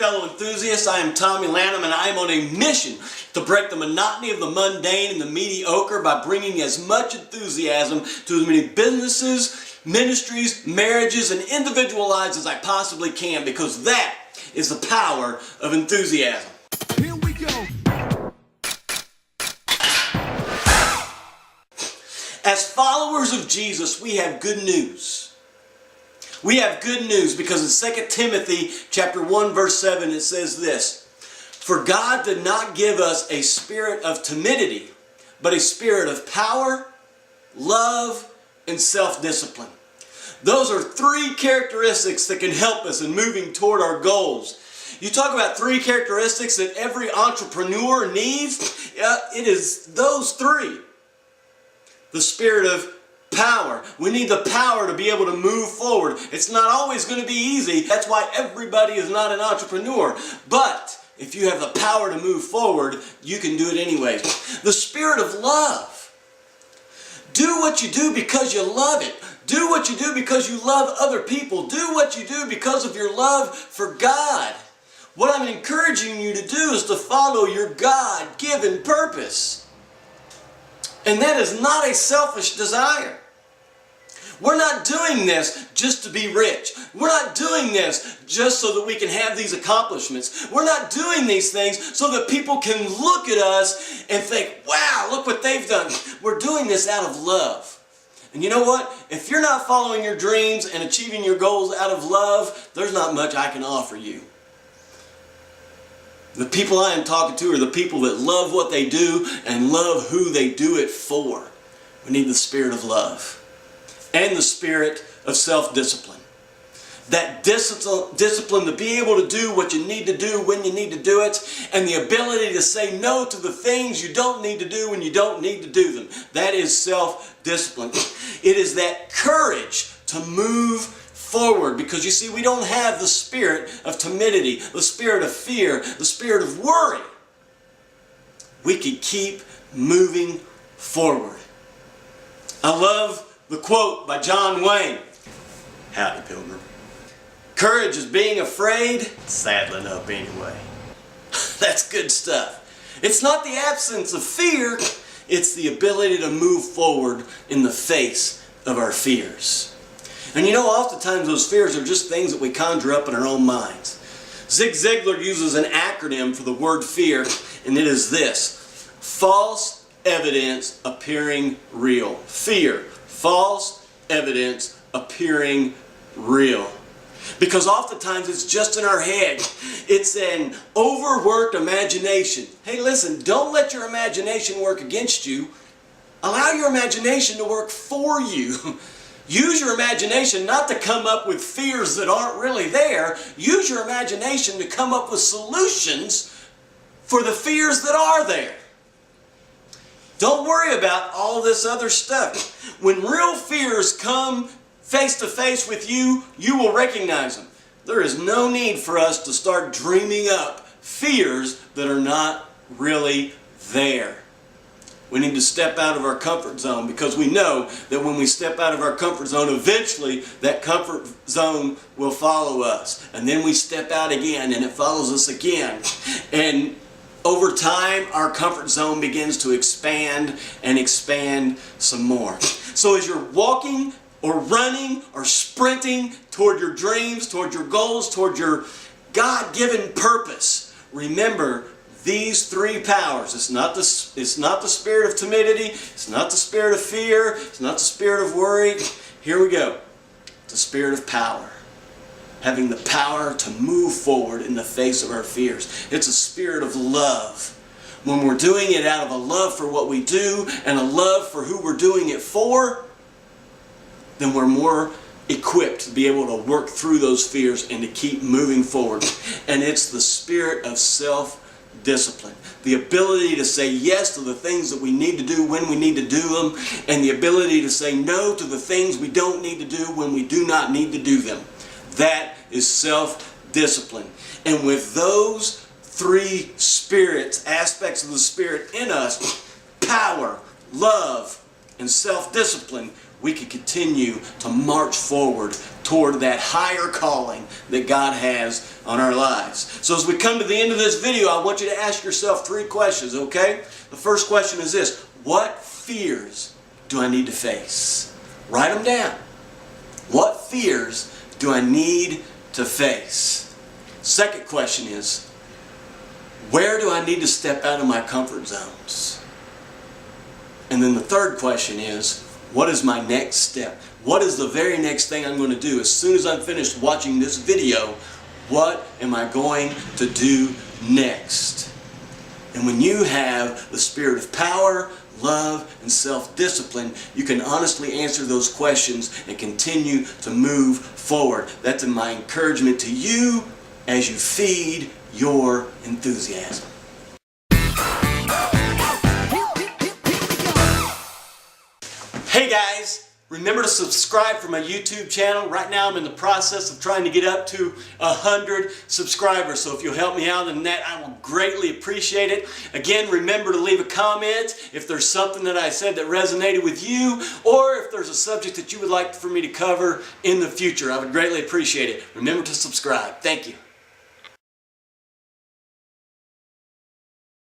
fellow enthusiasts. I am Tommy Lanham, and I am on a mission to break the monotony of the mundane and the mediocre by bringing as much enthusiasm to as many businesses, ministries, marriages, and individual lives as I possibly can, because that is the power of enthusiasm. Here we go. As followers of Jesus, we have good news. We have good news because in 2 Timothy chapter 1 verse 7 it says this: "For God did not give us a spirit of timidity, but a spirit of power, love, and self-discipline." Those are three characteristics that can help us in moving toward our goals. You talk about three characteristics that every entrepreneur needs. It is those three. The spirit of power. We need the power to be able to move forward. It's not always going to be easy. That's why everybody is not an entrepreneur. But if you have the power to move forward, you can do it anyway. The spirit of love. Do what you do because you love it. Do what you do because you love other people. Do what you do because of your love for God. What I'm encouraging you to do is to follow your God-given purpose. And that is not a selfish desire. We're not doing this just to be rich. We're not doing this just so that we can have these accomplishments. We're not doing these things so that people can look at us and think, wow, look what they've done. We're doing this out of love. And you know what? If you're not following your dreams and achieving your goals out of love, there's not much I can offer you. The people I am talking to are the people that love what they do and love who they do it for. We need the spirit of love and the spirit of self-discipline. That discipline to be able to do what you need to do when you need to do it, and the ability to say no to the things you don't need to do when you don't need to do them. That is self-discipline. It is that courage to move forward, because you see, we don't have the spirit of timidity, the spirit of fear, the spirit of worry. We can keep moving forward. I love the quote by John Wayne. Howdy, Pilgrim. Courage is being afraid, saddling up anyway. That's good stuff. It's not the absence of fear, it's the ability to move forward in the face of our fears. And you know, oftentimes those fears are just things that we conjure up in our own minds. Ziglar uses an acronym for the word fear, and it is this: false evidence appearing real. Fear. False evidence appearing real. Because oftentimes it's just in our head. It's an overworked imagination. Hey, listen, don't let your imagination work against you. Allow your imagination to work for you. Use your imagination not to come up with fears that aren't really there. Use your imagination to come up with solutions for the fears that are there. Don't worry about all this other stuff. When real fears come face to face with you, you will recognize them. There is no need for us to start dreaming up fears that are not really there. We need to step out of our comfort zone, because we know that when we step out of our comfort zone, eventually that comfort zone will follow us. And then we step out again and it follows us again. And over time, our comfort zone begins to expand and expand some more. So as you're walking or running or sprinting toward your dreams, toward your goals, toward your God-given purpose, remember these three powers. It's not the spirit of timidity. It's not the spirit of fear. It's not the spirit of worry. Here we go. The spirit of power. Having the power to move forward in the face of our fears. It's a spirit of love. When we're doing it out of a love for what we do and a love for who we're doing it for, then we're more equipped to be able to work through those fears and to keep moving forward. And it's the spirit of self-discipline. The ability to say yes to the things that we need to do when we need to do them, and the ability to say no to the things we don't need to do when we do not need to do them. That is self-discipline. And with those three spirits, aspects of the spirit in us, power, love, and self-discipline, we can continue to march forward toward that higher calling that God has on our lives. So as we come to the end of this video, I want you to ask yourself 3 questions, okay? The first question is this: what fears do I need to face? Write them down. What fears do I need to face? Second question is, where do I need to step out of my comfort zones? And then the third question is, what is my next step? What is the very next thing I'm going to do? As soon as I'm finished watching this video, what am I going to do next? And when you have the spirit of power, love, and self-discipline, you can honestly answer those questions and continue to move forward. That's my encouragement to you as you feed your enthusiasm. Hey guys! Remember to subscribe for my YouTube channel. Right now I'm in the process of trying to get up to 100 subscribers. So if you'll help me out in that, I will greatly appreciate it. Again, remember to leave a comment if there's something that I said that resonated with you, or if there's a subject that you would like for me to cover in the future. I would greatly appreciate it. Remember to subscribe. Thank you.